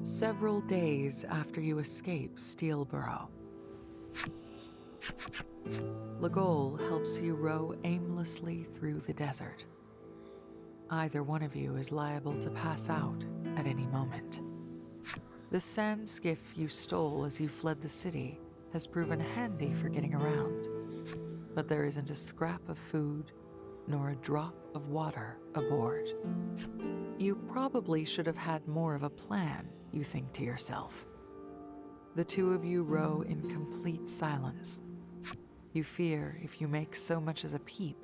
several days after you escape Steelborough. Legol helps you row aimlessly through the desert. Either one of you is liable to pass out at any moment. The sand skiff you stole as you fled the city has proven handy for getting around, but there isn't a scrap of food nor a drop of water aboard. You probably should have had more of a plan, you think to yourself. The two of you row in complete silence. You fear if you make so much as a peep,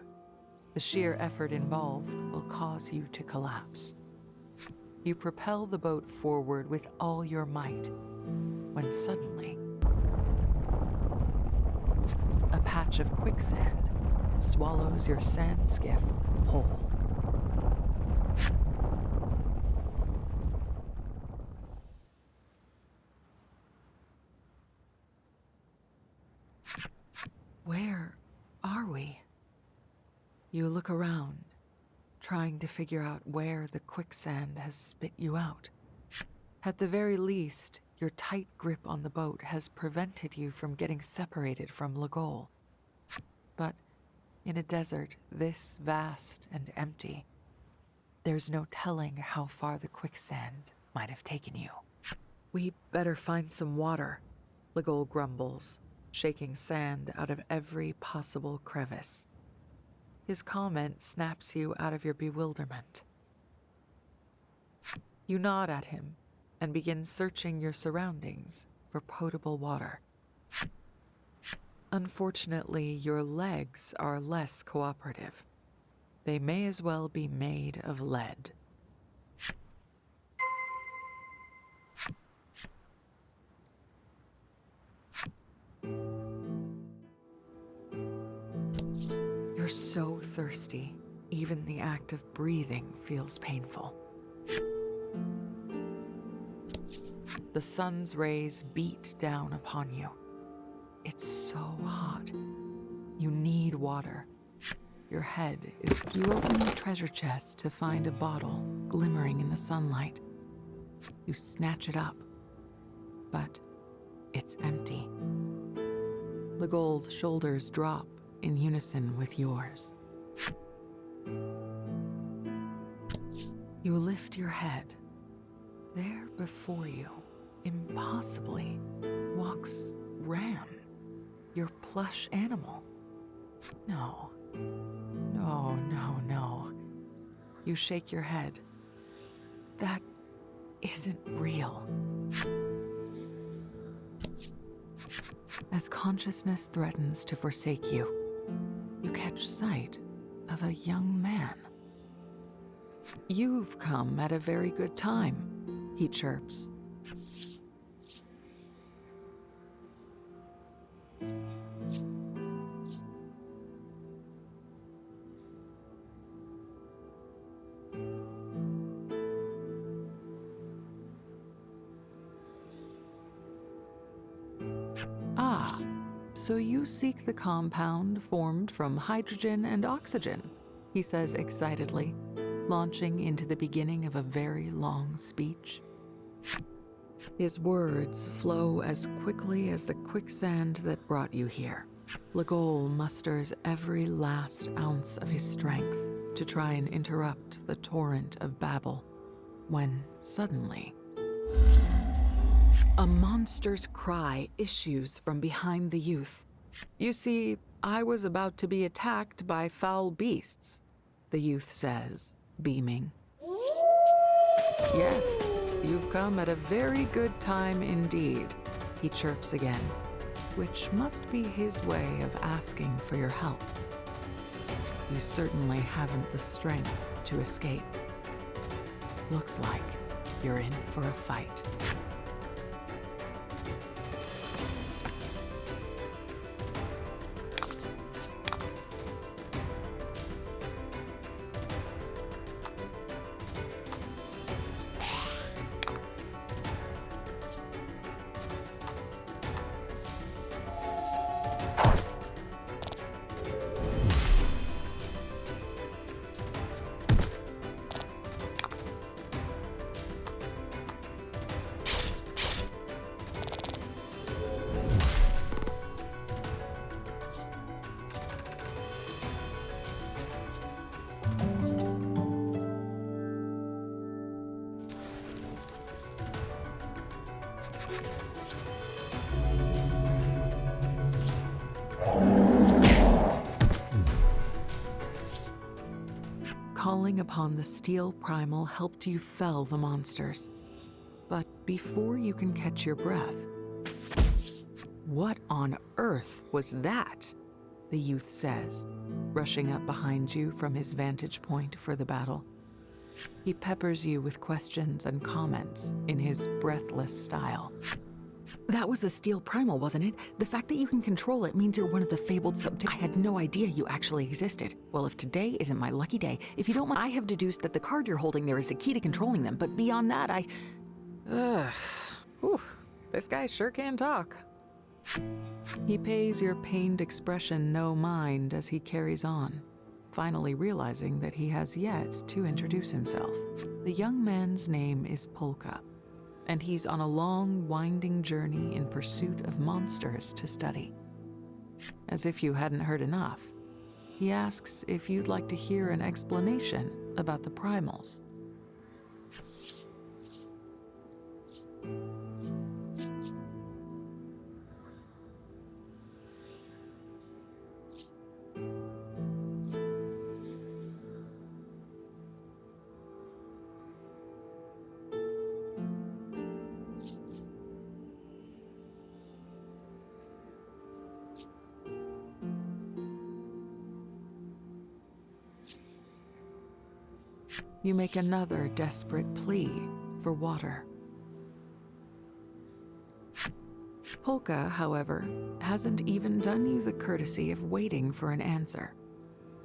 the sheer effort involved will cause you to collapse. You propel the boat forward with all your might, when suddenly, a patch of quicksand swallows your sand skiff whole. Where are we? You look around, trying to figure out where the quicksand has spit you out. At the very least, your tight grip on the boat has prevented you from getting separated from Legol. But in a desert this vast and empty, there's no telling how far the quicksand might have taken you. "We better find some water," Legol grumbles, shaking sand out of every possible crevice. His comment snaps you out of your bewilderment. You nod at him and begin searching your surroundings for potable water. Unfortunately, your legs are less cooperative. They may as well be made of lead. You're so thirsty, even the act of breathing feels painful. The sun's rays beat down upon you. It's so hot. You need water. Your head is... You open the treasure chest to find a bottle glimmering in the sunlight. You snatch it up, but it's empty. Legol's shoulders drop in unison with yours. You lift your head. There before you, impossibly, walks Ram, your plush animal. No. You shake your head. That isn't real. As consciousness threatens to forsake you, you catch sight of a young man. "You've come at a very good time," he chirps. "Ah, so you seek the compound formed from hydrogen and oxygen," he says excitedly, launching into the beginning of a very long speech. His words flow as quickly as the quicksand that brought you here. Legol musters every last ounce of his strength to try and interrupt the torrent of babble, when suddenly, a monster's cry issues from behind the youth. "You see, I was about to be attacked by foul beasts," the youth says, beaming. "Yes, you've come at a very good time indeed," he chirps again, which must be his way of asking for your help. "You certainly haven't the strength to escape. Looks like you're in for a fight." calling upon the steel primal helped you fell the monsters. But before you can catch your breath, what on earth was that? The youth says, rushing up behind you from his vantage point for the battle. He peppers you with questions and comments in his breathless style. That was the steel primal, wasn't it? The fact that you can control it means you're one of the fabled I had no idea you actually existed. Well, if today isn't my lucky day, if you don't mind, I have deduced that the card you're holding there is the key to controlling them, but beyond that, Whew, this guy sure can talk. He pays your pained expression no mind as he carries on, finally realizing that he has yet to introduce himself. The young man's name is Polka, and he's on a long, winding journey in pursuit of monsters to study. As if you hadn't heard enough, he asks if you'd like to hear an explanation about the primals. You make another desperate plea for water. Polka, however, hasn't even done you the courtesy of waiting for an answer.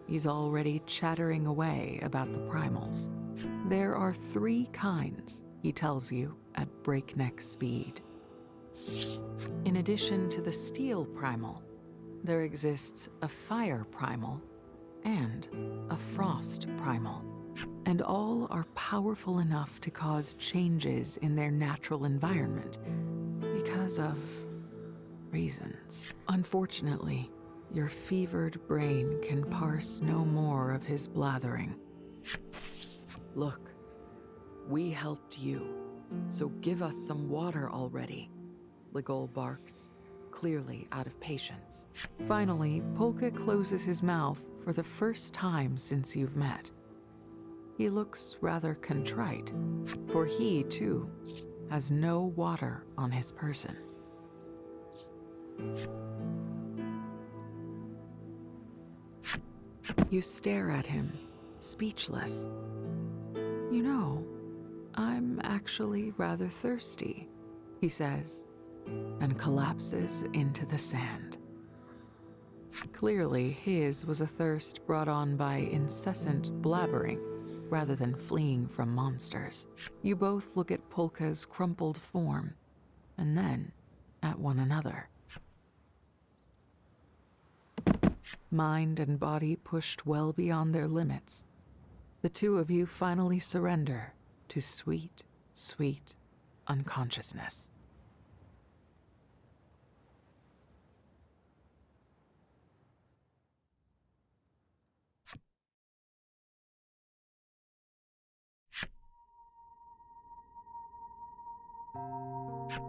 He's already chattering away about the primals. There are 3 kinds, he tells you at breakneck speed. In addition to the steel primal, there exists a fire primal and a frost primal. And all are powerful enough to cause changes in their natural environment because of reasons. Unfortunately, your fevered brain can parse no more of his blathering. Look, we helped you, so give us some water already, Ligol barks, clearly out of patience. Finally, Polka closes his mouth for the first time since you've met. He looks rather contrite, for he, too, has no water on his person. You stare at him, speechless. You know, I'm actually rather thirsty, he says, and collapses into the sand. Clearly, his was a thirst brought on by incessant blabbering, rather than fleeing from monsters. You both look at Polka's crumpled form, and then at one another. Mind and body pushed well beyond their limits, the 2 of you finally surrender to sweet, sweet unconsciousness.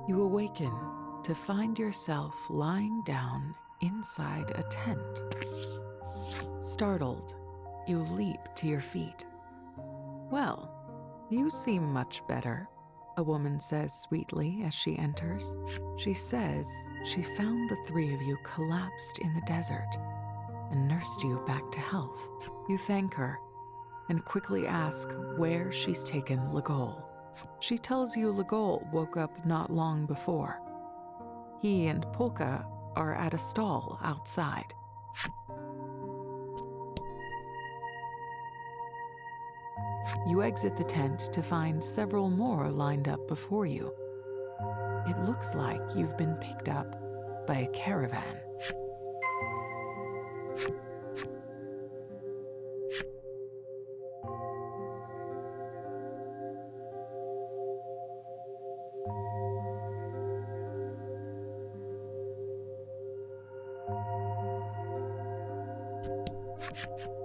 You awaken to find yourself lying down inside a tent. Startled, you leap to your feet. Well, you seem much better, a woman says sweetly as she enters. She says she found the 3 of you collapsed in the desert and nursed you back to health. You thank her and quickly ask where she's taken Ligol. She tells you Ligol woke up not long before. He and Polka are at a stall outside. You exit the tent to find several more lined up before you. It looks like you've been picked up by a caravan.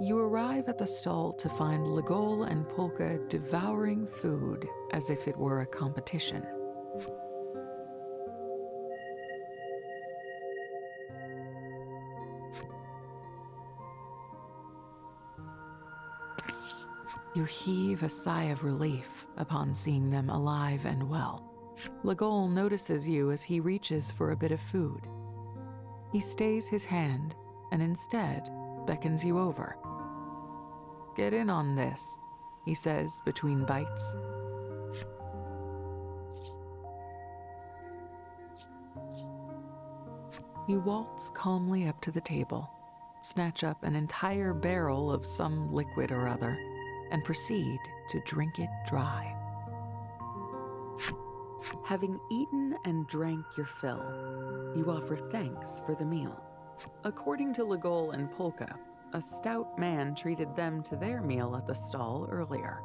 You arrive at the stall to find Ligol and Polka devouring food as if it were a competition. You heave a sigh of relief upon seeing them alive and well. Legol notices you as he reaches for a bit of food. He stays his hand and instead beckons you over. "Get in on this," he says between bites. You waltz calmly up to the table, snatch up an entire barrel of some liquid or other, and proceed to drink it dry. Having eaten and drank your fill, you offer thanks for the meal. According to Legol and Polka, a stout man treated them to their meal at the stall earlier.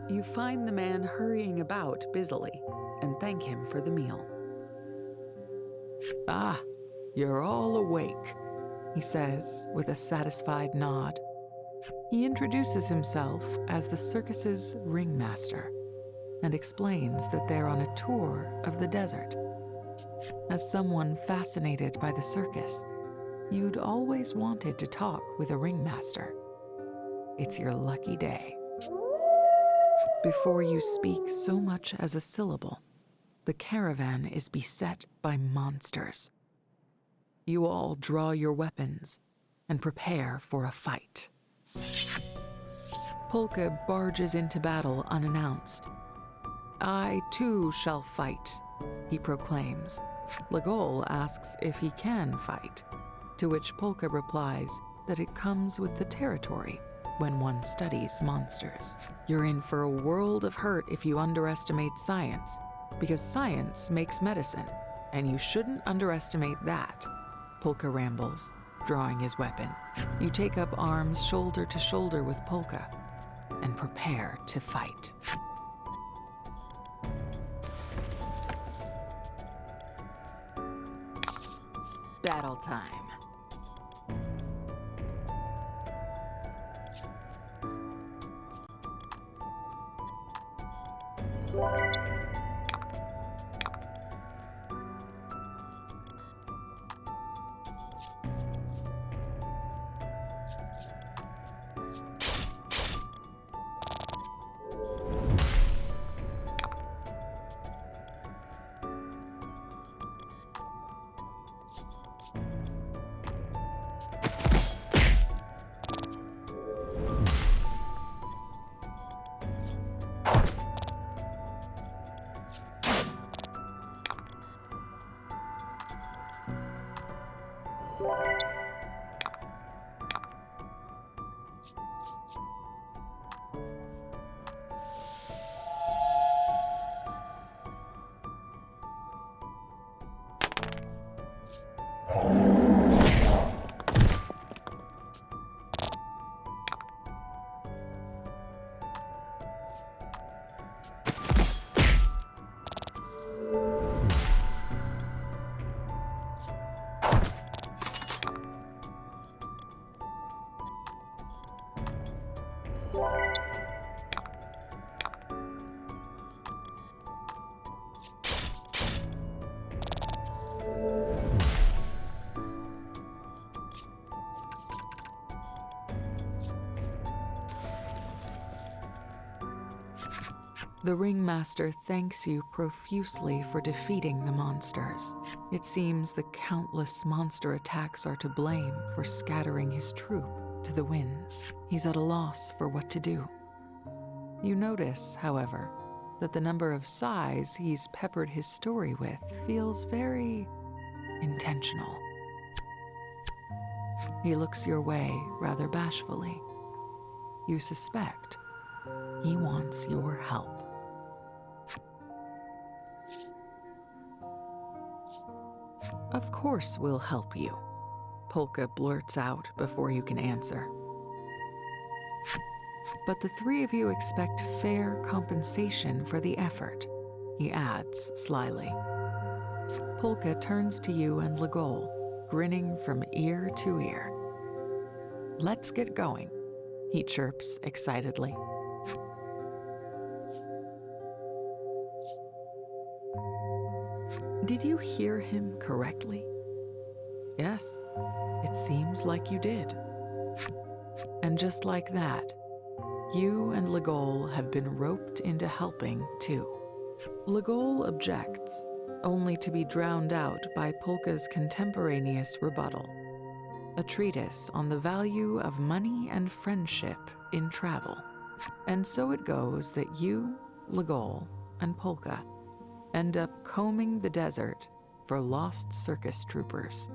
You find the man hurrying about busily and thank him for the meal. "Ah, you're all awake," he says with a satisfied nod. He introduces himself as the circus's ringmaster and explains that they're on a tour of the desert. As someone fascinated by the circus, you'd always wanted to talk with a ringmaster. It's your lucky day. Before you speak so much as a syllable, the caravan is beset by monsters. You all draw your weapons and prepare for a fight. Polka barges into battle unannounced. "I too shall fight," he proclaims. Legol asks if he can fight, to which Polka replies that it comes with the territory when one studies monsters. You're in for a world of hurt if you underestimate science, because science makes medicine, and you shouldn't underestimate that, Polka rambles, drawing his weapon. You take up arms shoulder to shoulder with Polka and prepare to fight. Battle time. The ringmaster thanks you profusely for defeating the monsters. It seems the countless monster attacks are to blame for scattering his troop to the winds. He's at a loss for what to do. You notice, however, that the number of sighs he's peppered his story with feels very intentional. He looks your way rather bashfully. You suspect he wants your help. "Of course we'll help you," Polka blurts out before you can answer. "But the three of you expect fair compensation for the effort," he adds slyly. Polka turns to you and Legol, grinning from ear to ear. "Let's get going," he chirps excitedly. Did you hear him correctly? Yes, it seems like you did. And just like that, you and Legol have been roped into helping too. Legol objects, only to be drowned out by Polka's contemporaneous rebuttal, a treatise on the value of money and friendship in travel. And so it goes that you, Legol, and Polka end up combing the desert for lost circus troopers.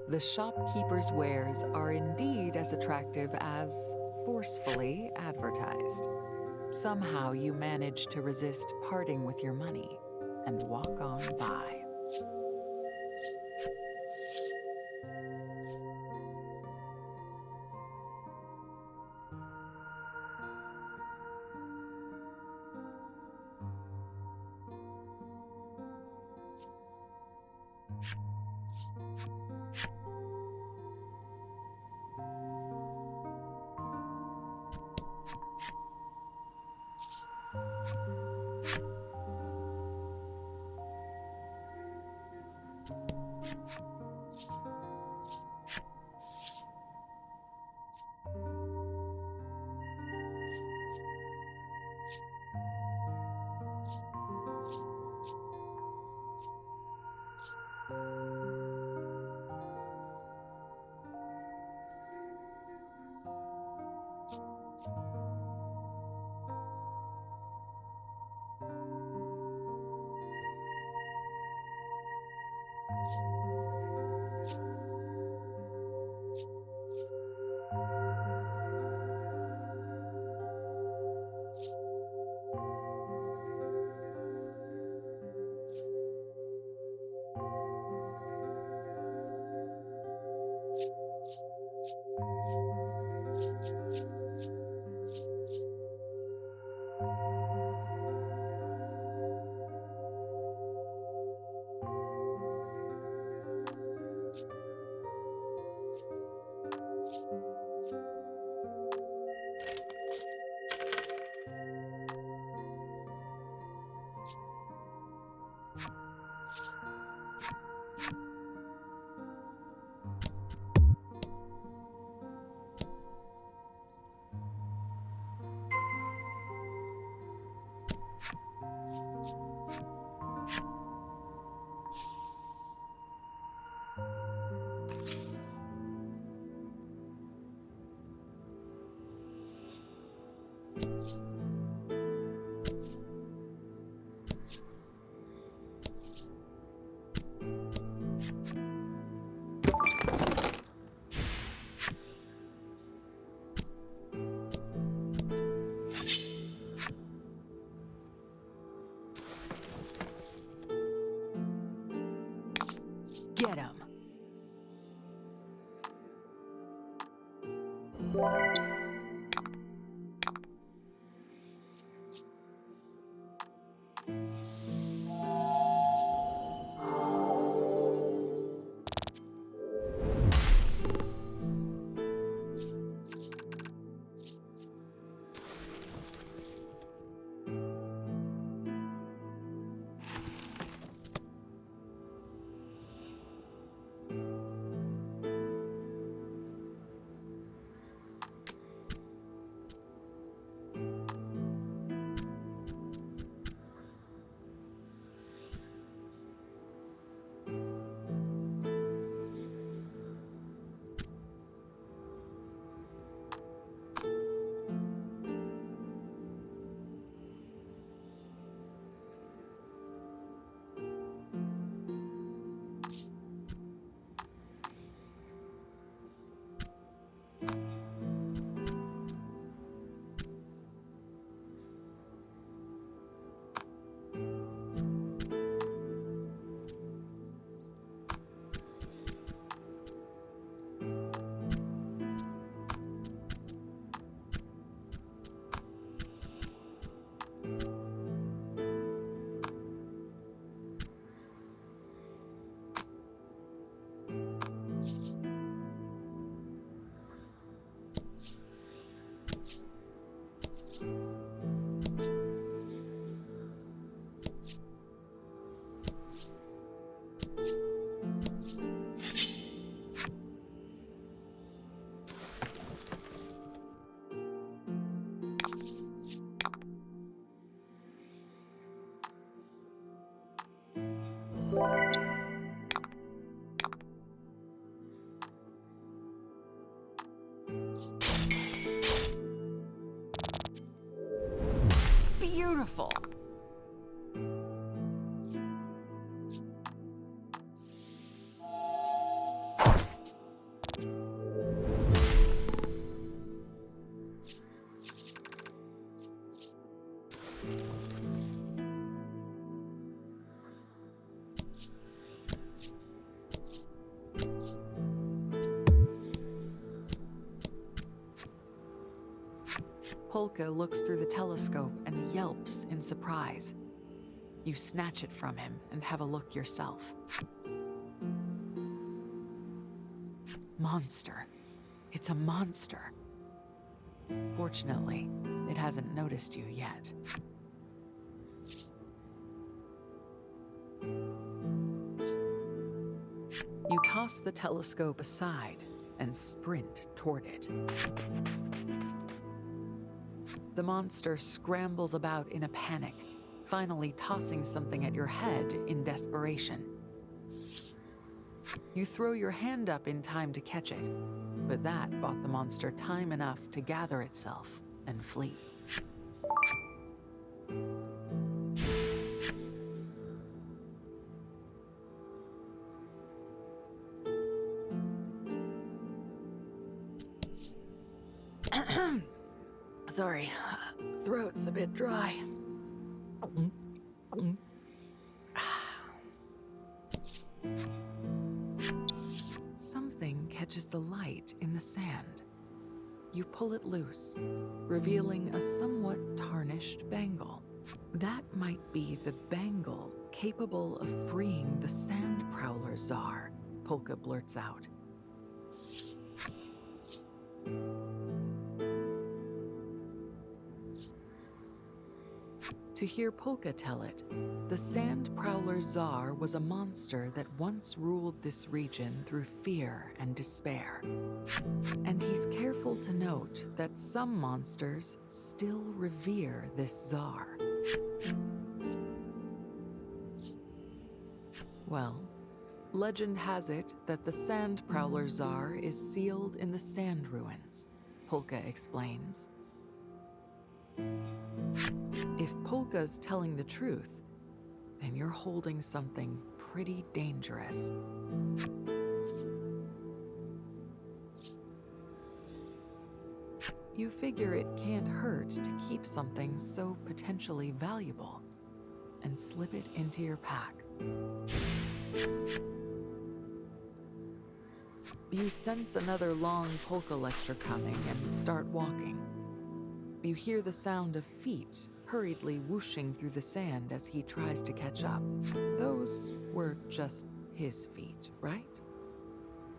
The shopkeeper's wares are indeed as attractive as forcefully advertised. Somehow you manage to resist parting with your money and walk on by. Get him. Beautiful! Polka looks through the telescope and yelps in surprise. You snatch it from him and have a look yourself. Monster. It's a monster. Fortunately, it hasn't noticed you yet. You toss the telescope aside and sprint toward it. The monster scrambles about in a panic, finally tossing something at your head in desperation. You throw your hand up in time to catch it, but that bought the monster time enough to gather itself and flee. Sorry, throat's a bit dry. Something catches the light in the sand. You pull it loose, revealing a somewhat tarnished bangle. That might be the bangle capable of freeing the Sand Prowler Tsar, Polka blurts out. To hear Polka tell it, the Sand Prowler Tsar was a monster that once ruled this region through fear and despair. And he's careful to note that some monsters still revere this Tsar. Well, legend has it that the Sand Prowler Tsar is sealed in the sand ruins, Polka explains. If Polka's telling the truth, then you're holding something pretty dangerous. You figure it can't hurt to keep something so potentially valuable and slip it into your pack. You sense another long polka lecture coming and start walking. You hear the sound of feet hurriedly whooshing through the sand as he tries to catch up. Those were just his feet, right?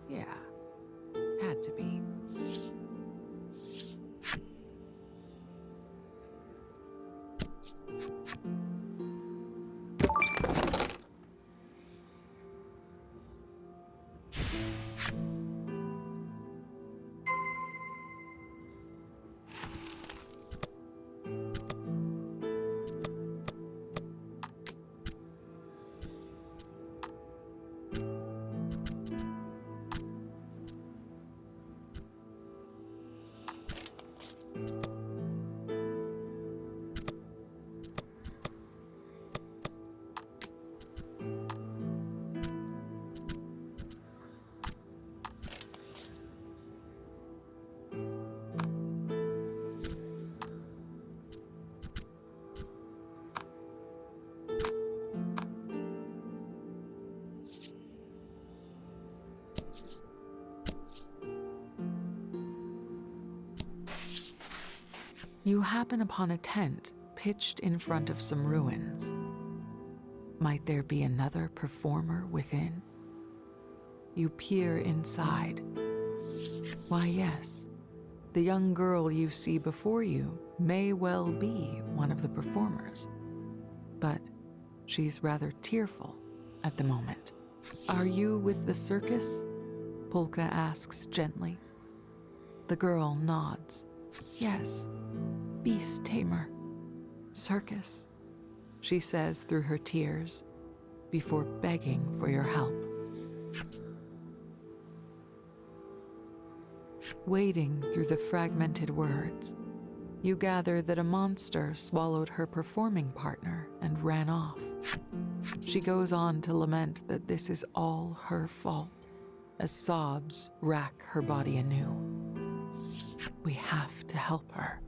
Yeah, had to be. You happen upon a tent pitched in front of some ruins. Might there be another performer within? You peer inside. Why, yes, the young girl you see before you may well be one of the performers, but she's rather tearful at the moment. Are you with the circus? Polka asks gently. The girl nods. Yes, beast tamer. Circus, she says through her tears, before begging for your help. Wading through the fragmented words, you gather that a monster swallowed her performing partner and ran off. She goes on to lament that this is all her fault, as sobs rack her body anew. We have to help her,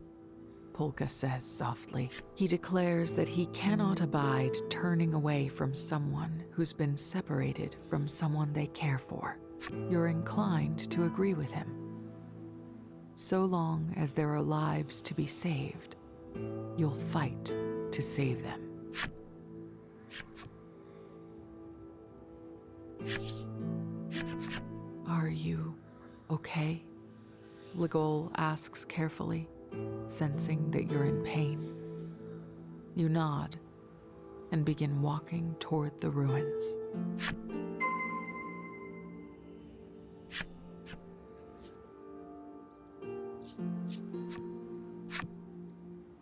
Polka says softly. He declares that he cannot abide turning away from someone who's been separated from someone they care for. You're inclined to agree with him. So long as there are lives to be saved, you'll fight to save them. Are you okay? Legol asks carefully, sensing that you're in pain. You nod and begin walking toward the ruins.